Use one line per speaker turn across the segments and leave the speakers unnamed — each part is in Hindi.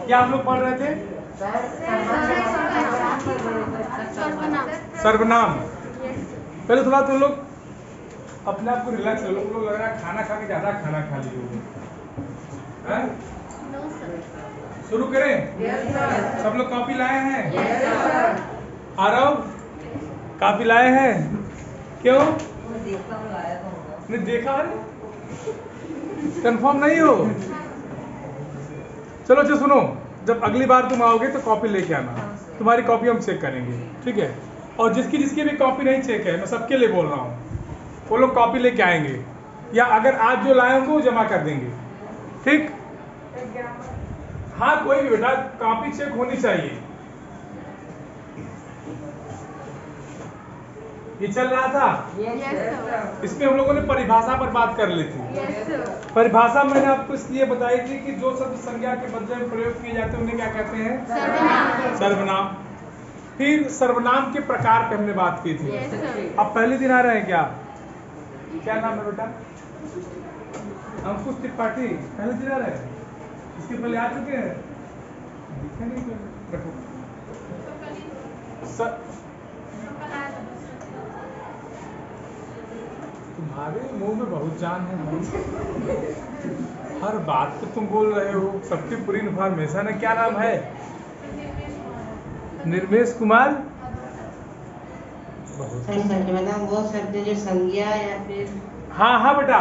क्या हम लोग पढ़ रहे थे? सर्वनाम। पहले थोड़ा तुम लोग अपने आप को रिलैक्स लो। तुम लोग लग रहा है खाना खा के ज्यादा खाना खा लिए हो। शुरू करें? सब लोग कॉपी लाए हैं? आरव कॉपी लाए हैं? क्यों नहीं देखा? कंफर्म नहीं हो? चलो अच्छा सुनो, जब अगली बार तुम आओगे तो कॉपी लेके आना। तुम्हारी कॉपी हम चेक करेंगे, ठीक है? और जिसकी जिसकी भी कॉपी नहीं चेक है, मैं सबके लिए बोल रहा हूँ, वो लोग कॉपी लेके आएंगे, या अगर आज जो लाए होंगे वो जमा कर देंगे, ठीक? हाँ कोई भी बेटा, कॉपी चेक होनी चाहिए। ये चल रहा था? इसमें हम लोगों ने परिभाषा पर बात कर ली थी। परिभाषा मैंने आपको इसलिए बताई थी कि जो शब्द संज्ञा के बदले में प्रयोग किए जाते हैं उन्हें क्या कहते हैं? सर्वनाम। फिर सर्वनाम के प्रकार पे हमने बात की थी। अब पहले दिन आ रहे हैं क्या नाम है बेटा? अंकुश त्रिपाठी पहले दिन आ रहे हैं? इसके पहले आ चुके हैं? तुम्हारे मुंह में बहुत जान है भाई। हर बात पे तुम बोल रहे हो, सबकी पूरी इन्फॉर्मेशन है। क्या नाम है? निर्मेश कुमार।
मतलब वो शब्द जो संज्ञा या फिर
हाँ बेटा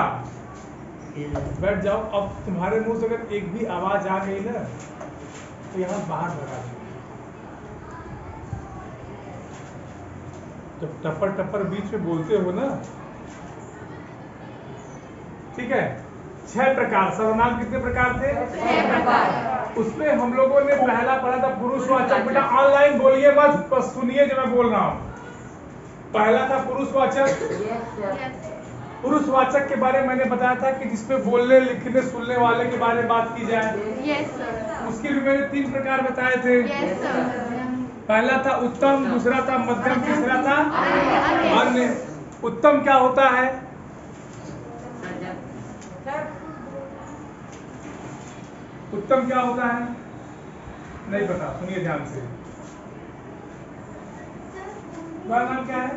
बैठ जाओ। अब तुम्हारे मुंह से अगर एक भी आवाज आ गई ना तो यहाँ बाहर लगा दो। जब टप्पर टप्पर बीच में बोलते हो ना, ठीक है? 6 प्रकार। सर्वनाम कितने प्रकार थे?
6 प्रकार।
उसमें हम लोगों ने पहला पढ़ा था पुरुषवाचक। बेटा ऑनलाइन बोलिए मत, बस सुनिए जो मैं बोल रहा हूँ। पहला था पुरुषवाचक। पुरुषवाचक के बारे में मैंने बताया था कि जिसमें बोलने लिखने सुनने वाले के बारे में बात की जाए। उसके भी मैंने 3 प्रकार बताए थे। पहला था उत्तम, दूसरा था मध्यम, तीसरा था अन्य। उत्तम क्या होता है? उत्तम क्या होता है? नहीं पता, सुनिए ध्यान से। तुम्हारा नाम क्या है?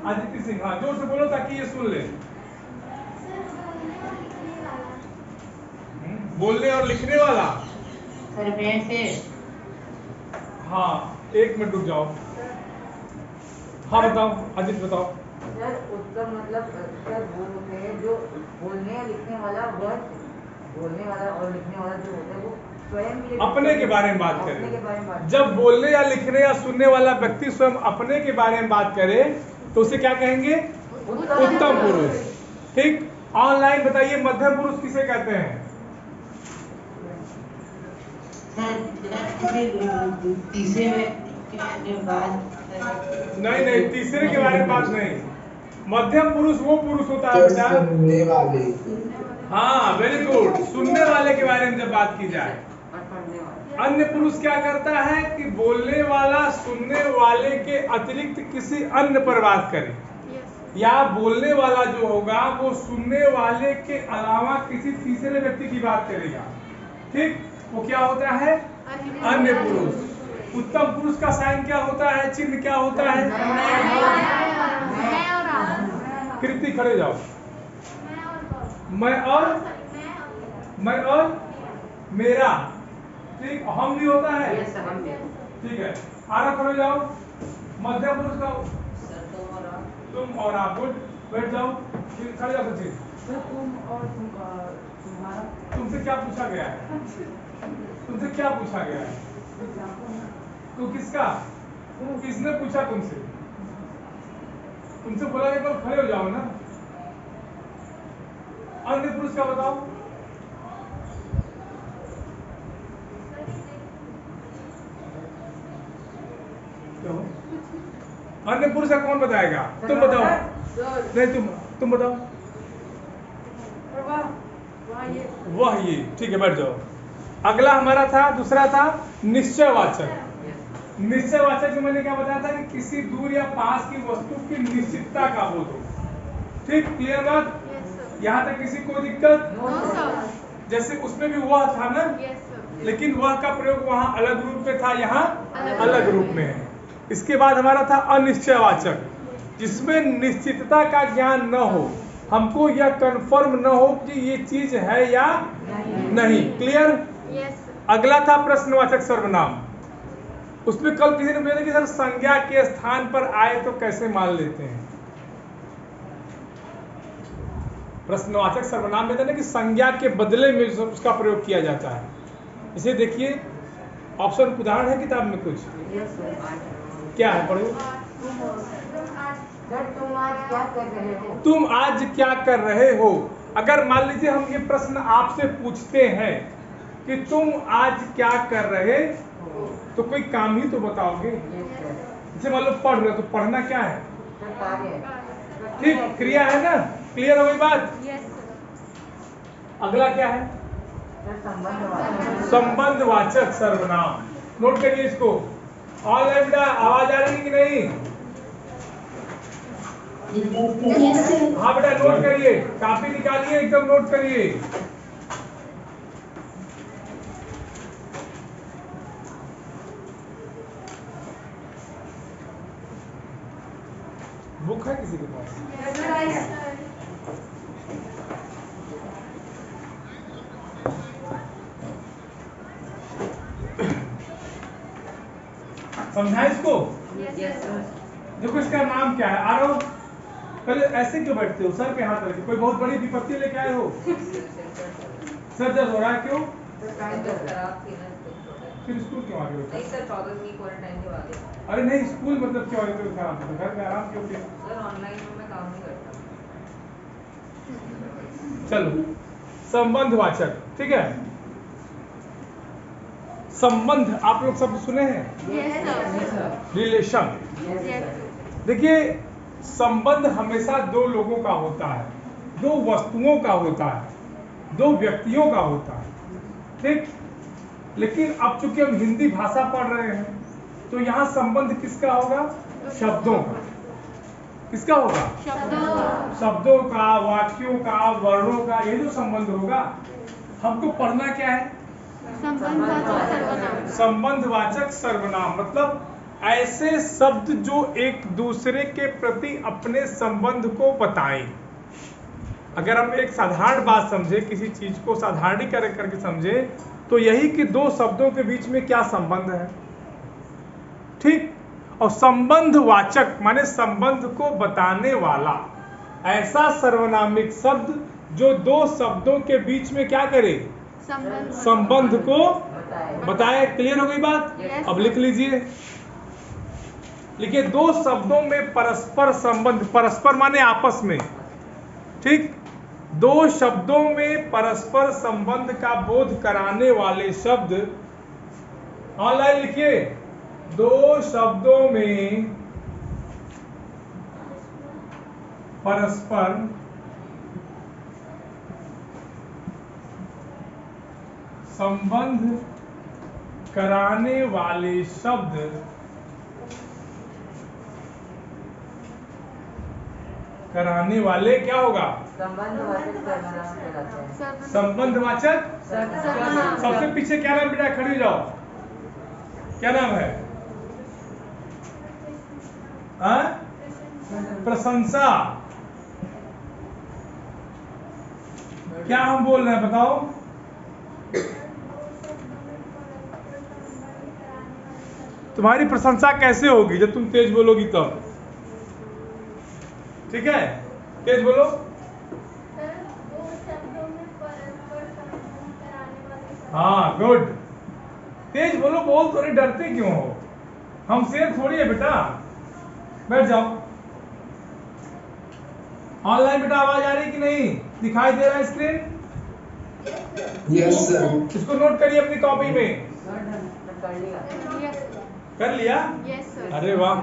आदित्य सिंह। हाँ जोर से बोलो ताकि ये सुन ले। बोलने और लिखने वाला। हाँ 1 मिनट रुक जाओ। हाँ बताओ आदित्य बताओ।
सर उत्तम मतलब सर वो होते हैं जो बोलने या लिखने वाला और लिखने वाला जो होता है वो स्वयं
अपने के बारे में बात करें। जब बोलने या लिखने या सुनने वाला व्यक्ति स्वयं अपने के बारे में बात करे तो उसे क्या कहेंगे? उत्तम पुरुष। ठीक। ऑनलाइन बताइए मध्यम पुरुष किसे कहते हैं?
तीसरे
नहीं तीसरे के बारे में बात नहीं। मध्यम पुरुष वो पुरुष होता है बेटा। हाँ वेरी गुड। सुनने वाले के बारे में जब बात की जाए। अन्य पुरुष क्या करता है कि बोलने वाला सुनने वाले के अतिरिक्त किसी अन्य पर बात करे, या बोलने वाला जो होगा वो सुनने वाले के अलावा किसी तीसरे व्यक्ति की बात करेगा। ठीक। वो क्या होता है? अन्य पुरुष। उत्तम पुरुष का साइन क्या होता है? चिन्ह क्या होता है? कृति खड़े जाओ। मैं और मेरा। ठीक। हम भी होता है। ठीक है। आगे खड़े जाओ। मध्यम पुरुष का तुम और आप। गुड। बैठ जाओ। खड़े जाओ सचिन।
तुम और तुम्हारा।
तुमसे क्या पूछा गया है? तुमसे क्या पूछा गया है? तो किसका? किसने पूछा तुमसे? तुमसे बोला कि खड़े हो जाओ ना। अन्य पुरुष का बताओ। अन्य पुरुष का कौन बताएगा? तुम बताओ। नहीं तुम बताओ। वह ये। ठीक है बैठ जाओ। अगला हमारा था, दूसरा था निश्चयवाचक। निश्चयवाचक में मैंने क्या बताया था कि किसी दूर या पास की वस्तु की निश्चितता का बोध हो। ठीक। क्लियर बात? यहाँ तक किसी को दिक्कत?
No sir.
जैसे उसमें भी वह था ना, लेकिन वह का प्रयोग वहाँ अलग रूप में था, यहाँ अलग रूप में है। इसके बाद हमारा था अनिश्चयवाचक, जिसमें निश्चितता का ज्ञान न हो, हमको यह कंफर्म न हो कि ये चीज है या नहीं। क्लियर? अगला था प्रश्नवाचक सर्वनाम। उसमें कल किसी ने पूछा कि सर संज्ञा के स्थान पर आए तो कैसे मान लेते हैं। प्रश्नवाचक सर्वनाम में था ना कि संज्ञा के बदले में उसका प्रयोग किया जाता है। इसे देखिए, ऑप्शन उदाहरण है किताब में कुछ, क्या है पढ़ो।
तुम आज क्या कर रहे हो?
तुम आज क्या कर रहे हो। अगर मान लीजिए हम ये प्रश्न आपसे पूछते हैं कि तुम आज क्या कर रहे हो, तो कोई काम ही तो बताओगे। जैसे मान लो पढ़ रहे हो, तो पढ़ना क्या है? ठीक, क्रिया है ना। क्लियर हो गई बात? अगला क्या है? संबंधवाचक सर्वनाम। नोट करिए इसको। ऑनलाइन बेटा आवाज आ रही है कि नहीं? हाँ बेटा नोट करिए, कॉपी निकालिए, एकदम नोट करिए। बुक है किसी के पास? समझा इसको? देखो इसका नाम क्या है? आरो पहले ऐसे क्यों बैठते हो? सर पे हाथ रखे। कोई बहुत बड़ी विपत्ति लेके आए हो? सर दर्द हो रहा है, क्यों? फिर स्कूल क्यों आ गए?
नहीं सर, 14 वीक क्वारंटाइन के बाद।
अरे नहीं, स्कूल मतलब क्यों आ गए? तो खराब है, घर में आराम क्यों किया?
सर ऑनलाइन में मैं काम नहीं करता।
चलो, संबंधवाचक, ठीक है। संबंध आप लोग सब सुने हैं? रिलेशन। देखिए, संबंध हमेशा दो लोगों का होता है, दो वस्तुओं का होता है, दो व्यक्तियों का होता है, ठीक। लेकिन अब चूंकि हम हिंदी भाषा पढ़ रहे हैं, तो यहाँ संबंध किसका होगा? शब्दों का। किसका होगा? शब्दों का, वाक्यों का, वर्णों का, ये जो संबंध होगा। हमको पढ़ना क्या है? संबंधवाचक सर्वनाम। मतलब ऐसे शब्द जो एक दूसरे के प्रति अपने संबंध को बताएं। अगर हम एक साधारण बात समझे, किसी चीज को साधारणीकरण करके समझे, तो यही कि दो शब्दों के बीच में क्या संबंध है, ठीक। और संबंधवाचक माने संबंध को बताने वाला ऐसा सर्वनामिक शब्द जो दो शब्दों के बीच में क्या करे? संबंध को बताए। क्लियर हो गई बात? अब लिख लीजिए। लिखिए, दो शब्दों में परस्पर संबंध, परस्पर माने आपस में, ठीक। दो शब्दों में परस्पर संबंध का बोध कराने वाले शब्द। ऑनलाइन लिखिए, दो शब्दों में परस्पर संबंध कराने वाले शब्द कराने वाले क्या होगा?
संबंधवाचक सर्वनाम कहलाते हैं।
संबंधवाचक। सबसे पीछे क्या नाम बेटा? खड़ी जाओ, क्या नाम है? प्रशंसा। क्या हम बोल रहे हैं बताओ? तुम्हारी प्रशंसा कैसे होगी? जब तुम तेज बोलोगी तब, ठीक है? तेज बोलो। हाँ गुड, तेज बोलो। बोल थोड़े डरते क्यों हो? हम शेर थोड़ी है बेटा। बैठ जाओ। ऑनलाइन बेटा आवाज आ रही कि नहीं? दिखाई दे रहा है स्क्रीन?
Yes sir.
इसको नोट करिए अपनी कॉपी में। कर लिया?
Yes sir.
अरे वाह,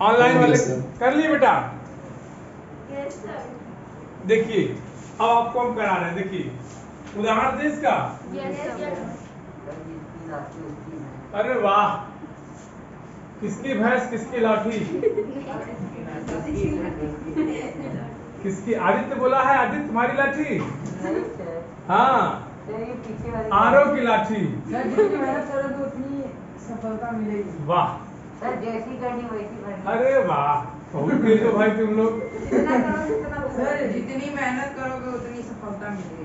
ऑनलाइन वाले कर लिए बेटा? देखिए, अब आपको हम करा रहे हैं। देखिए, उदाहरण दे इसका। अरे वाह, किसकी भैंस किसकी लाठी? किसकी? आदित्य बोला है। आदित्य तुम्हारी लाठी?
नहीं सर,
हाँ,
सर ये पीछे वाली
आरव की लाठी।
सर जितनी मेहनत करोगे उतनी सफलता मिलेगी।
वाह,
सर जैसी करनी वैसी करनी।
अरे वाह, बहुत तेज हो भाई तुम लोग।
जितना करोगे उतना
सर जितनी मेहनत करोगे उतनी सफलता मिलेगी।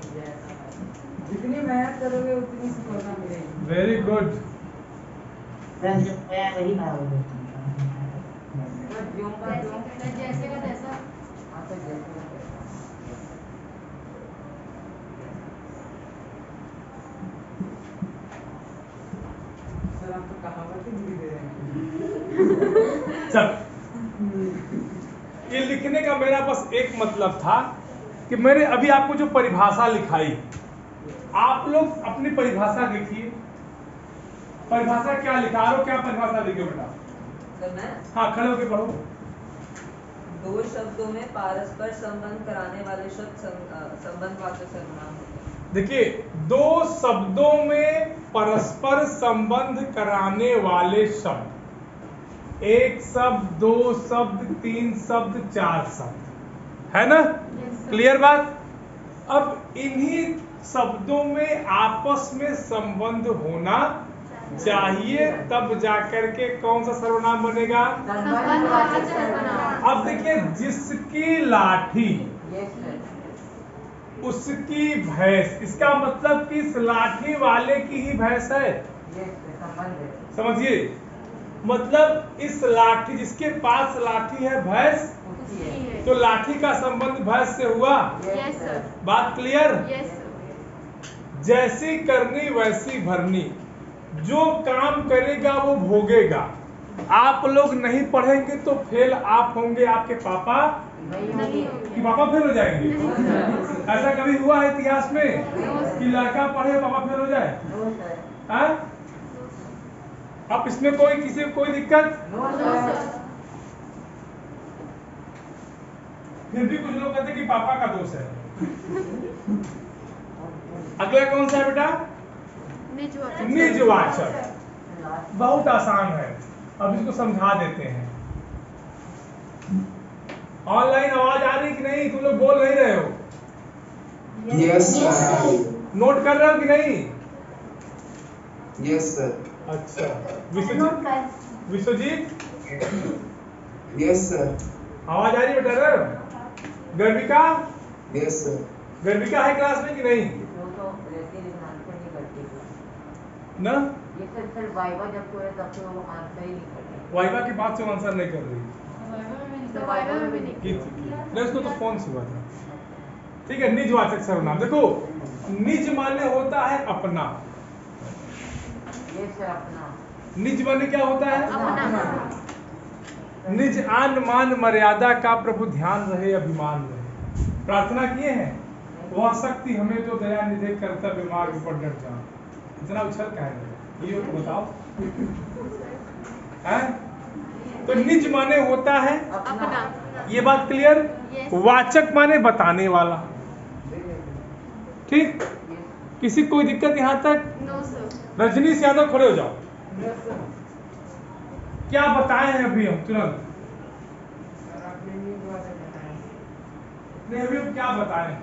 जितनी मेहनत करोगे उतनी सफलता मिलेगी।
Very good.
रंग जो खोया वही पाओगे।
सर ज्यों का ज्यों।
जैसे का तैसा।
हाँ सर जैसे का तैसा।
सर आप तो कहावत ही लिख दे रहे हैं।
चल, ये लिखने का मेरा बस एक मतलब था कि मैंने अभी आपको जो परिभाषा लिखाई, आप लोग अपनी परिभाषा देखिए। परिभाषा क्या लिखा? आरो क्या परिभाषा लिखे बेटा?
तो मैं
हाँ, खड़े होके पढ़ो।
दो शब्दों में पारस्पर संबंध कराने वाले शब्द संबंधवाचक सर्वनाम होते हैं।
देखिए, दो शब्दों में परस्पर संबंध कराने वाले शब्द, एक शब्द, दो शब्द, तीन शब्द, चार शब्द, है ना? क्लियर बात? अब इन्हीं शब्दों में आपस में संबंध होना चाहिए, तब जाकर के कौन सा सर्वनाम बनेगा?
संबंधवाचक सर्वनाम।
अब देखिए, जिसकी लाठी
यस सर।
उसकी भैंस, इसका मतलब कि इस लाठी वाले की ही भैंस है।
यस सर, संबंध है।
समझिए, मतलब इस लाठी, जिसके पास लाठी है भैंस,
उसकी है।
तो लाठी का संबंध भैंस से हुआ।
Yes sir.
बात क्लियर?
यस
जैसी करनी वैसी भरनी, जो काम करेगा वो भोगेगा। आप लोग नहीं पढ़ेंगे तो फेल आप होंगे, आपके पापा
नहीं
कि पापा फेल हो जाएंगे? ऐसा कभी हुआ है इतिहास में कि लड़का पढ़े पापा फेल हो जाए?
No sir.
हाँ? अब इसमें कोई किसी को कोई दिक्कत?
No sir.
फिर भी कुछ लोग कहते हैं कि पापा का दोष है। अगला कौन सा है बेटा? निजवाचक। बहुत आसान है, अब इसको समझा देते हैं। ऑनलाइन आवाज आ रही कि नहीं? तुम लोग बोल नहीं रहे हो?
Yes, sir.
नोट कर रहे हो कि नहीं?
Yes, sir.
अच्छा, विश्वजीत
Yes, sir.
आवाज आ रही है बेटा? गर्विका,
Yes, sir.
गर्विका है क्लास में कि नहीं?
जो तो रहती है लेकिन आंसर नहीं करती।
ना,
ये सर वाइवा जब कोई तब तो वो आंसर ही नहीं करती।
वाइवा की बात से आंसर नहीं कर रही।
तो वाइवा में भी नहीं।
नहीं, उसको तो फोन से हुआ था। ठीक है, निजवाचक सर्वनाम। देखो, निज माने होता है अपना।
ये सर अपना।
निज माने क्या होता है?
अपना।
निज आन मान मर्यादा का प्रभु ध्यान रहे, अभिमान रहे। प्रार्थना किए हैं, वह शक्ति हमें जो दया निधे कर्तव्य मार्ग पर डट जाए। इतना उछल क्या है ये तो बताओ। हैं? तो निज माने होता है
अपना।
ये बात क्लियर? वाचक माने बताने वाला। ठीक, किसी कोई दिक्कत यहाँ तक?
No sir.
रजनीश यादव खड़े हो जाओ।
Yes sir.
क्या बताए हैं अभी हम तुरंत?
सर आपने निजवाचक बताया।
नहीं, अभी हम क्या बताए हैं?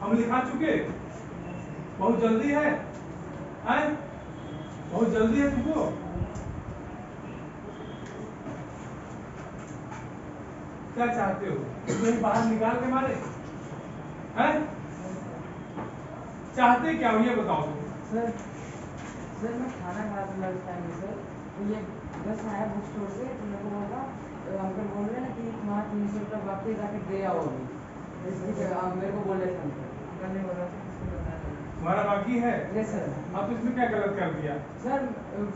हम लिखा चुके? बहुत जल्दी है? हैं? बहुत जल्दी है तुमको? क्या चाहते हो? तुम्हें बाहर निकाल के मारे? हैं? चाहते क्या हो ये बताओ तुम?
सर सर मैं खाना खा रहा था टाइम में सर, तो ये बस आया बुक स्टोर से, तो मेरे को बोला अंकल बोल रहे हैं कि तुम्हारा 300 रुपये बाकी जाके दे आओ अभी। मेरे को बोले थे अंकल ने बोला था किसको बताया।
तुम्हारा बाकी है?
Yes sir.
अब इसमें क्या गलत कर दिया?
सर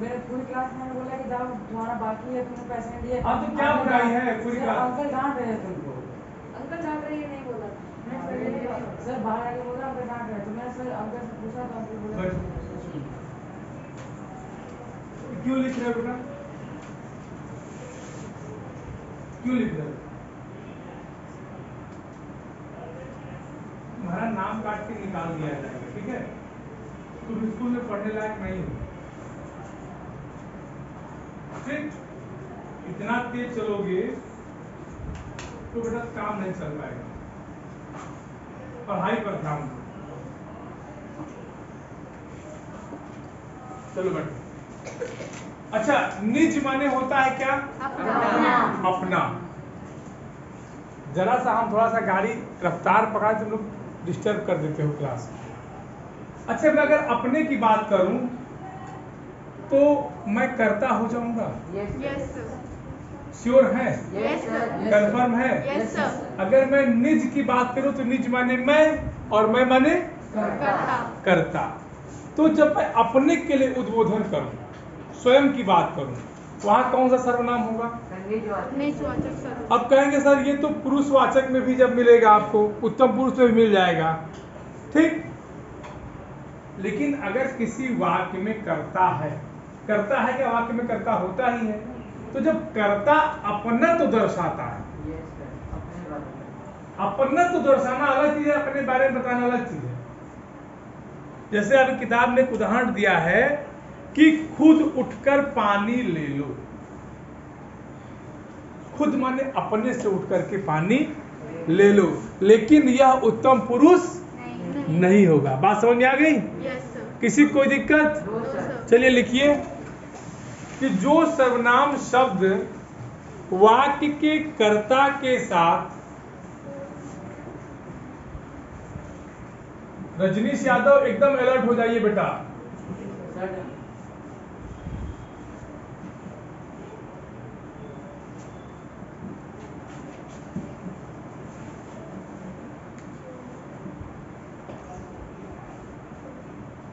मेरे पूरी क्लास में बोला कि जाओ तुम्हारा बाकी है, तुमने पैसे नहीं दिए।
अब तो क्या बुराई है पूरी
सर,
क्लास?
अंकल डांट रहे हैं तुमको।
अंकल डांट रही है, नहीं बोला।
सर बाहर आके बोला अंकल डांट रहे हैं, तो मैं सर अंकल से पूछा तो अंकल बोले
क्यों लिख रहे हो बेटा? क्यों लिख रहे हो? तुम्हारा नाम काट के निकाल दिया जाएगा, ठीक है? तुम स्कूल में पढ़ने लायक नहीं हो। ठीक, इतना तेज चलोगे तो बेटा काम नहीं चल पाएगा। पढ़ाई पर ध्यान दो। चलो बेटा। अच्छा, निज माने होता है क्या? अपना। जरा सा हम थोड़ा सा गाड़ी रफ्तार पकड़ा तुम लोग डिस्टर्ब कर देते हो क्लास में। अच्छा, मैं अगर अपने की बात करूं तो मैं करता हो जाऊंगा। श्योर है? कंफर्म है? अगर मैं निज की बात करूं तो निज माने मैं और मैं माने करता। तो जब मैं अपने के लिए उद्बोधन करूं, स्वयं की बात करूं, वहां कौन सा सर्वनाम होगा? अब कहेंगे सर ये तो पुरुषवाचक में भी जब मिलेगा आपको, उत्तम पुरुष में भी मिल जाएगा, ठीक। लेकिन अगर किसी वाक्य में करता है क्या वाक्य में करता होता ही है, तो जब करता अपना तो दर्शाता है। अपना तो दर्शाना अलग चीज है, अपने बारे में बताना अलग चीज है। जैसे अभी किताब में एक उदाहरण दिया है कि खुद उठकर पानी ले लो। खुद माने अपने से उठ करके पानी ले लो, लेकिन यह उत्तम पुरुष नहीं होगा। बात समझ में आ गई? किसी कोई दिक्कत? चलिए लिखिए कि जो सर्वनाम शब्द वाक्य के कर्ता के साथ, रजनीश यादव एकदम अलर्ट हो जाइए बेटा।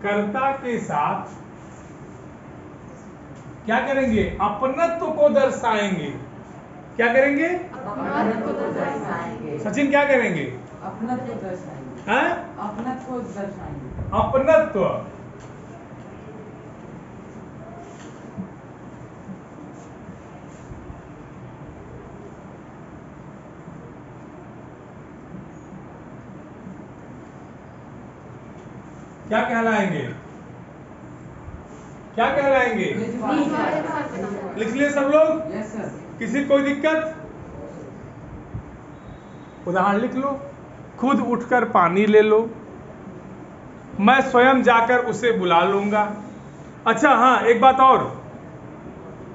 कर्ता के साथ क्या करेंगे? अपनत्व को दर्शाएंगे। क्या करेंगे? सचिन क्या करेंगे?
अपनत्व दर्शाएंगे।
हैं?
अपनत्व दर्शाएंगे।
अपनत्व। क्या कहलाएंगे? क्या कहलाएंगे? लिख लिए सब लोग?
Yes sir.
किसी कोई दिक्कत? उदाहरण लिख लो। खुद उठकर पानी ले लो, मैं स्वयं जाकर उसे बुला लूंगा। अच्छा हाँ, एक बात और,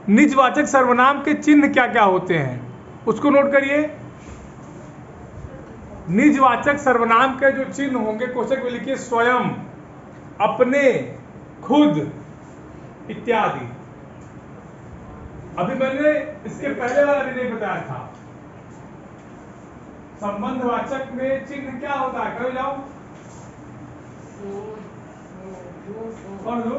निजवाचक सर्वनाम के चिन्ह क्या क्या होते हैं उसको नोट करिए। निजवाचक सर्वनाम के जो चिन्ह होंगे कोष्ठक में लिखिए स्वयं, अपने, खुद इत्यादि। अभी मैंने इसके पहले वाला भी नहीं बताया था। संबंधवाचक में चिन्ह क्या होता है? कहो जाओ और लो।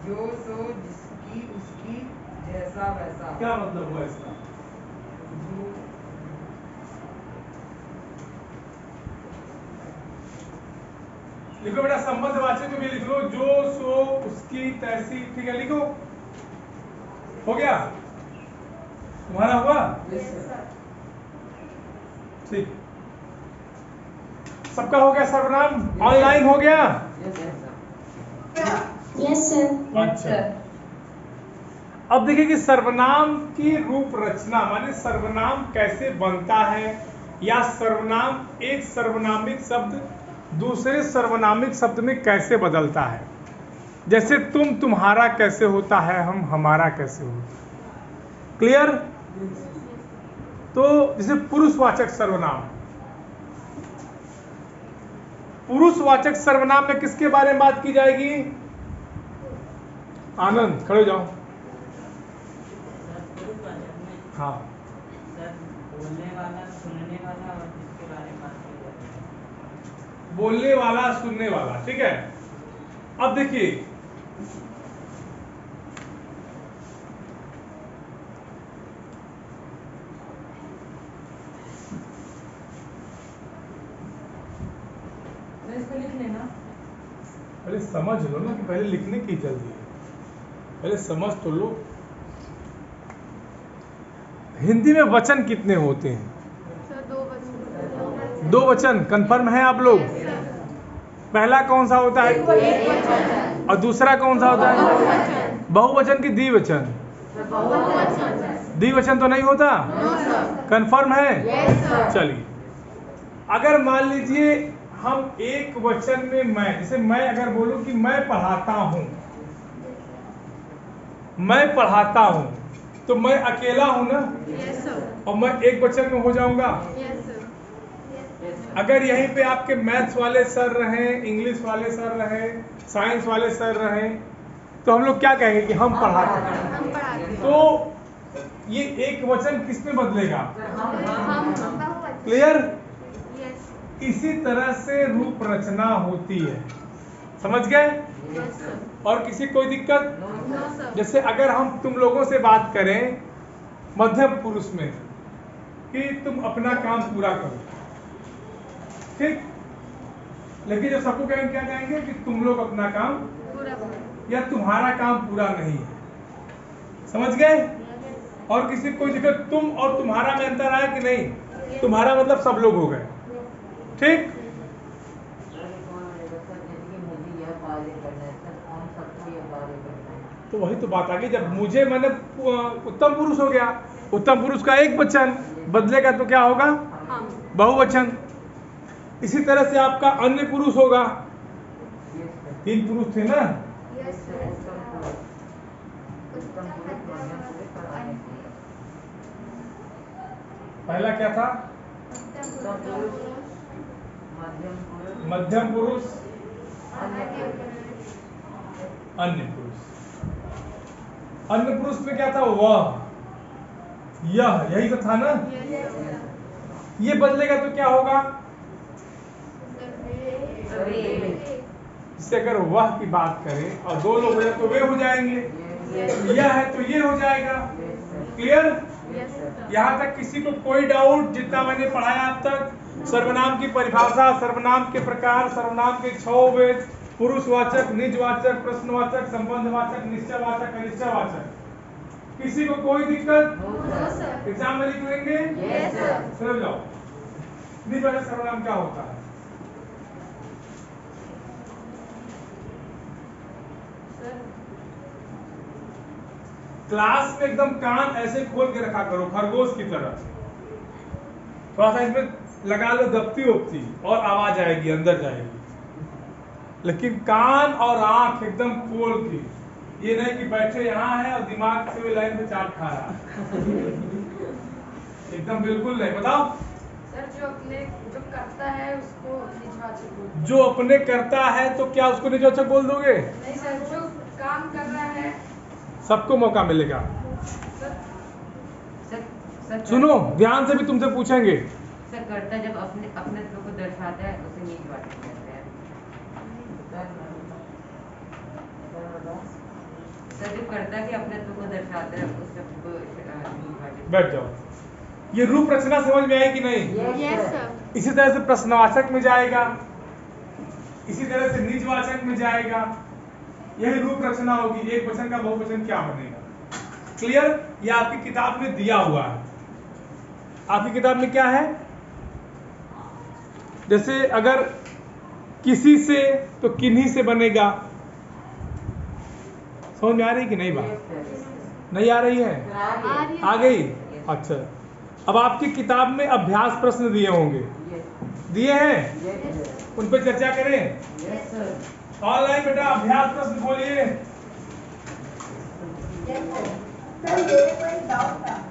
जो सो जिसकी उसकी जैसा वैसा।
क्या मतलब हुआ इसका? लिखो बेटा, संबंधवाचक में भी लिख लो, जो सो उसकी तैसी। ठीक है, लिखो। हो गया? तुम्हारा हुआ? ठीक, सबका हो गया सर्वनाम? ऑनलाइन हो गया?
Yes sir.
अच्छा, अब देखिए कि सर्वनाम की रूप रचना माने सर्वनाम कैसे बनता है, या सर्वनाम एक सर्वनामिक शब्द दूसरे सर्वनामिक शब्द में कैसे बदलता है। जैसे तुम तुम्हारा कैसे होता है, हम हमारा कैसे होता है। क्लियर? तो जैसे पुरुषवाचक सर्वनाम, पुरुषवाचक सर्वनाम में किसके बारे में बात की जाएगी? आनंद खड़े हो जाओ। हाँ,
बोलने वाला, सुनने वाला और जिसके बारे में बात की जाती है।
बोलने वाला, सुनने वाला, ठीक है। अब देखिए,
इसको लिख लेना।
पहले समझ लो ना कि पहले लिखने की जल्दी है, पहले समझ तो लो। हिंदी में वचन कितने होते हैं? दो वचन। कंफर्म है आप लोग? पहला कौन सा होता है और दूसरा कौन सा होता है? बहुवचन की द्विवचन? द्विवचन तो नहीं होता? कंफर्म है? चलिए, अगर मान लीजिए हम एक वचन में मैं, जैसे मैं अगर बोलूं कि मैं पढ़ाता हूं, मैं पढ़ाता हूं, तो मैं अकेला हूं ना, और मैं एक वचन में हो जाऊंगा। अगर यहीं पे आपके मैथ्स वाले सर रहे, इंग्लिश वाले सर रहे, साइंस वाले सर रहे, तो हम लोग क्या कहेंगे कि हम पढ़ाते हैं। तो ये एक वचन किस में बदलेगा? क्लियर? इसी तरह से रूप रचना होती है, समझ गए? और किसी कोई दिक्कत? जैसे अगर हम तुम लोगों से बात करें मध्यम पुरुष में कि तुम अपना काम पूरा करो, ठीक, लेकिन जब सबको कहेंगे क्या कहेंगे कि तुम लोग अपना काम या तुम्हारा काम पूरा नहीं है, समझ गए? और किसी कोई दिक्कत? तुम और तुम्हारा में अंतर आया कि नहीं? तुम्हारा मतलब सब लोग हो गए, ठीक? तो वही तो बात आ गई, जब मुझे मैंने उत्तम पुरुष हो गया, उत्तम पुरुष का एक वचन बदलेगा तो क्या होगा? बहुवचन। इसी तरह से आपका अन्य पुरुष होगा, तीन पुरुष थे ना, पहला क्या था? मध्यम पुरुष, अन्य पुरुष। अन्य पुरुष में क्या था? वह, यह, यही तो था ना। ये बदलेगा तो क्या होगा? इससे अगर वह की बात करें और दो लोग हो जाए तो वे हो जाएंगे, यह है तो ये हो जाएगा। क्लियर? यहाँ तक किसी को कोई डाउट? जितना मैंने पढ़ाया अब तक, सर्वनाम की परिभाषा, सर्वनाम के प्रकार, सर्वनाम के 6 वेद, पुरुषवाचक, निजवाचक, प्रश्नवाचक, संबंधवाचक, निश्चयवाचक, अनिश्चयवाचक, किसी को कोई दिक्कत? एग्जाम में लिख लेंगे? समझ जाओ। निजवाचक सर्वनाम क्या होता है? क्लास में एकदम कान ऐसे खोल के रखा करो खरगोश की तरह, थोड़ा सा इसमें लगा लो दफ्ती वफ्ती और आवाज आएगी, अंदर जाएगी, लेकिन कान और आंख एकदम खोल के, ये नहीं कि बैठे यहाँ है और दिमाग से लाइन पे चाट खा रहा एकदम बिल्कुल नहीं। बताओ
सर, जो करता है उसको निजवाचक बोलते हैं।
जो अपने करता है तो क्या उसको निजवाचक बोल दोगे?
नहीं सर, जो काम कर रहा है
सबको मौका मिलेगा।
सर
सुनो, ध्यान से भी तुमसे पूछेंगे।
सर, कर्ता जब अपने अपनत्व को दर्शाता है उसे निजवाचक कहते हैं। सर, जो कर्ता के अपनत्व को दर्शाता है उस शब्द को निजवाचक।
बैठ जाओ। ये रूप रचना समझ में आई कि नहीं?
Yes sir.
इसी तरह से प्रश्नवाचक में जाएगा, इसी तरह से निजवाचक में जाएगा, यही रूप रचना होगी। एक वचन का बहुवचन क्या बनेगा? क्लियर? ये आपकी किताब में दिया हुआ है। आपकी किताब में क्या है? जैसे अगर किसी से तो किन्हीं से बनेगा। समझ में आ रही कि नहीं बात? नहीं आ रही है? आ गई? अच्छा, अब आपकी किताब में अभ्यास प्रश्न दिए होंगे, दिए हैं? उन पर चर्चा करें। ऑनलाइन बेटा अभ्यास प्रश्न खोलिए।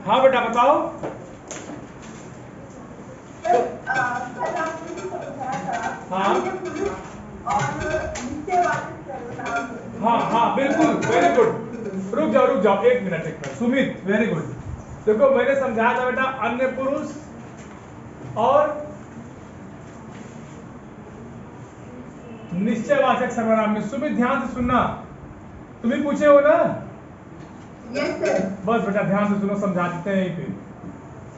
हाँ बेटा बताओ। हाँ हाँ हाँ बिल्कुल, वेरी गुड। रुक जाओ एक मिनट। Sumit, very good. देखो मैंने समझाया था बेटा, अन्य पुरुष और निश्चयवाचक सर्वनाम में। सुमित ध्यान से सुनना, तुम ही पूछे हो ना?
Yes sir.
बस बेटा ध्यान से सुनो, समझा देते हैं यहीं पे।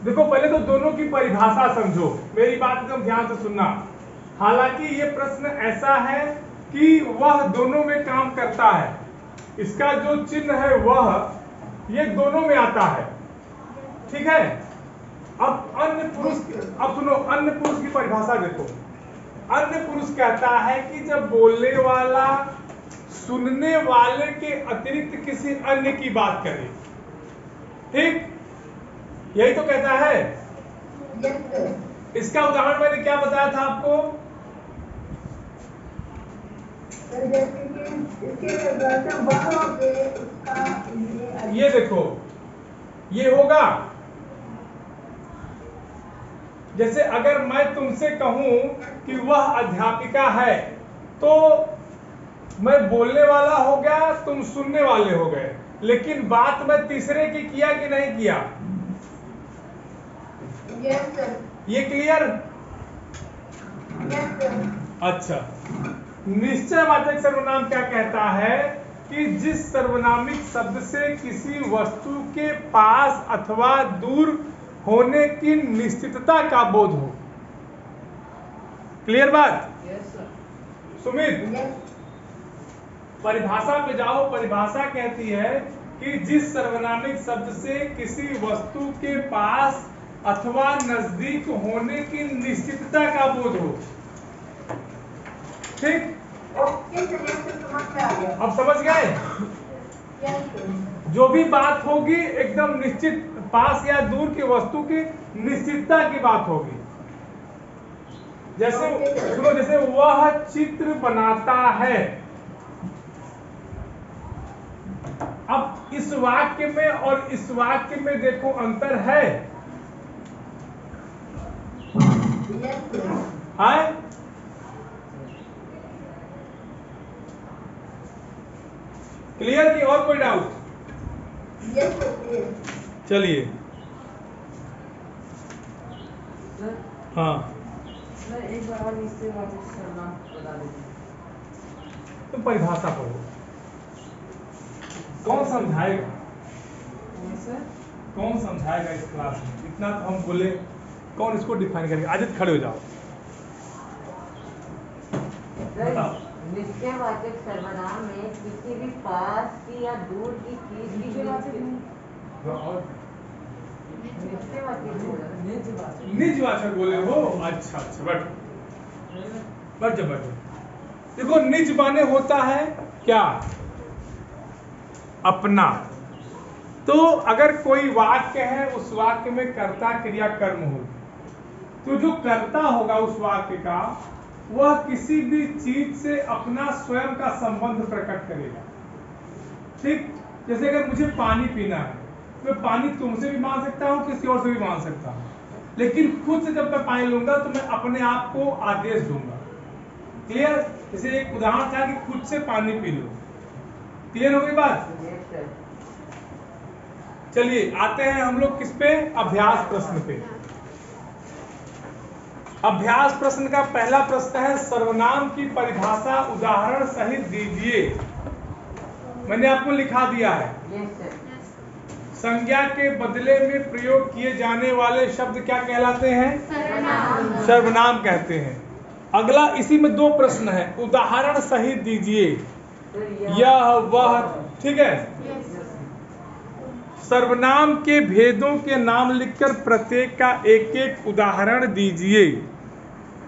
देखो पहले तो दोनों की परिभाषा समझो, मेरी बात एकदम ध्यान से सुनना। हालांकि ये प्रश्न ऐसा है कि वह दोनों में काम करता है, इसका जो चिन्ह है वह ये दोनों में आता है, ठीक है? अब अन्य पुरुष, अब सुनो, अन्य पुरुष की परिभाषा देखो। अन्य पुरुष कहता है कि जब बोलने वाला सुनने वाले के अतिरिक्त किसी अन्य की बात करे, ठीक? यही तो कहता है।
Yes, sir.
इसका उदाहरण मैंने क्या बताया था आपको?
सर जैसे कि इसके वचन बाहों के उसका
ये देखो, ये होगा जैसे अगर मैं तुमसे कहूं कि वह अध्यापिका है, तो मैं बोलने वाला हो गया, तुम सुनने वाले हो गए, लेकिन बात मैं तीसरे की किया कि नहीं किया?
Yes, sir.
ये क्लियर?
Yes, sir.
अच्छा, निश्चयवाचक सर्वनाम क्या कहता है कि जिस सर्वनामिक शब्द से किसी वस्तु के पास अथवा दूर होने की निश्चितता का बोध हो। क्लियर बात?
Yes sir.
सुमित,
Yes.
परिभाषा पे जाओ। परिभाषा कहती है कि जिस सर्वनामिक शब्द से किसी वस्तु के पास अथवा नजदीक होने की निश्चितता का बोध हो। ठीक,
Okay, sir. Yes, sir. समझ में आ गया.
अब समझ गए?
Yes, sir.
जो भी बात होगी एकदम निश्चित, पास या दूर की वस्तु की निश्चितता की बात होगी। जैसे सुनो, जैसे वह चित्र बनाता है। अब इस वाक्य में और इस वाक्य में देखो अंतर है।
Yes, sir.
है? क्लियर की और कोई डाउट?
Yes, sir. Yes.
चलिए,
सर
हाँ,
सर एक बार और निश्चयवाचक सर्वनाम बता दीजिए।
तुम परिभाषा पढ़ो। कौन समझाएगा?
कौन सर?
कौन समझाएगा इस क्लास में? इतना तो हम बोले, कौन इसको डिफाइन करेगा? आदित्य खड़े हो जाओ। बताओ।
निश्चयवाचक सर्वनाम में किसी भी पास की या दूर की चीज की
निश्चयवाचक नहीं,
हाँ, और
निश्चयवाचक बोला।
निजवाचक।
निजवाचक बोले हो? अच्छा अच्छा, बैठ जाओ, बैठ जाओ। देखो, निज माने होता है क्या? अपना। तो अगर कोई वाक्य है, उस वाक्य में कर्ता क्रिया कर्म हो, तो जो कर्ता होगा उस वाक्य का, वह किसी भी चीज से अपना स्वयं का संबंध प्रकट करेगा। ठीक, जैसे अगर मुझे पानी पीना है, मैं पानी तुमसे भी मांग सकता हूँ, किसी और से भी मांग सकता हूँ, लेकिन खुद से जब मैं पानी लूंगा तो मैं अपने आप को आदेश दूंगा। क्लियर? जैसे एक उदाहरण था कि खुद से पानी पी लो। क्लियर हो गई बात?
Yes, sir.
चलिए आते हैं हम लोग किस पे? अभ्यास प्रश्न पे। अभ्यास प्रश्न का पहला प्रश्न है, सर्वनाम की परिभाषा उदाहरण सहित दीजिए। मैंने आपको लिखा दिया है।
Yes, sir.
संज्ञा के बदले में प्रयोग किए जाने वाले शब्द क्या कहलाते हैं?
सर्वनाम.
सर्वनाम कहते हैं। अगला इसी में दो प्रश्न है, उदाहरण सहित दीजिए।
Sir,
यह वह, ठीक है।
Yes.
सर्वनाम के भेदों के नाम लिखकर प्रत्येक का एक एक उदाहरण दीजिए।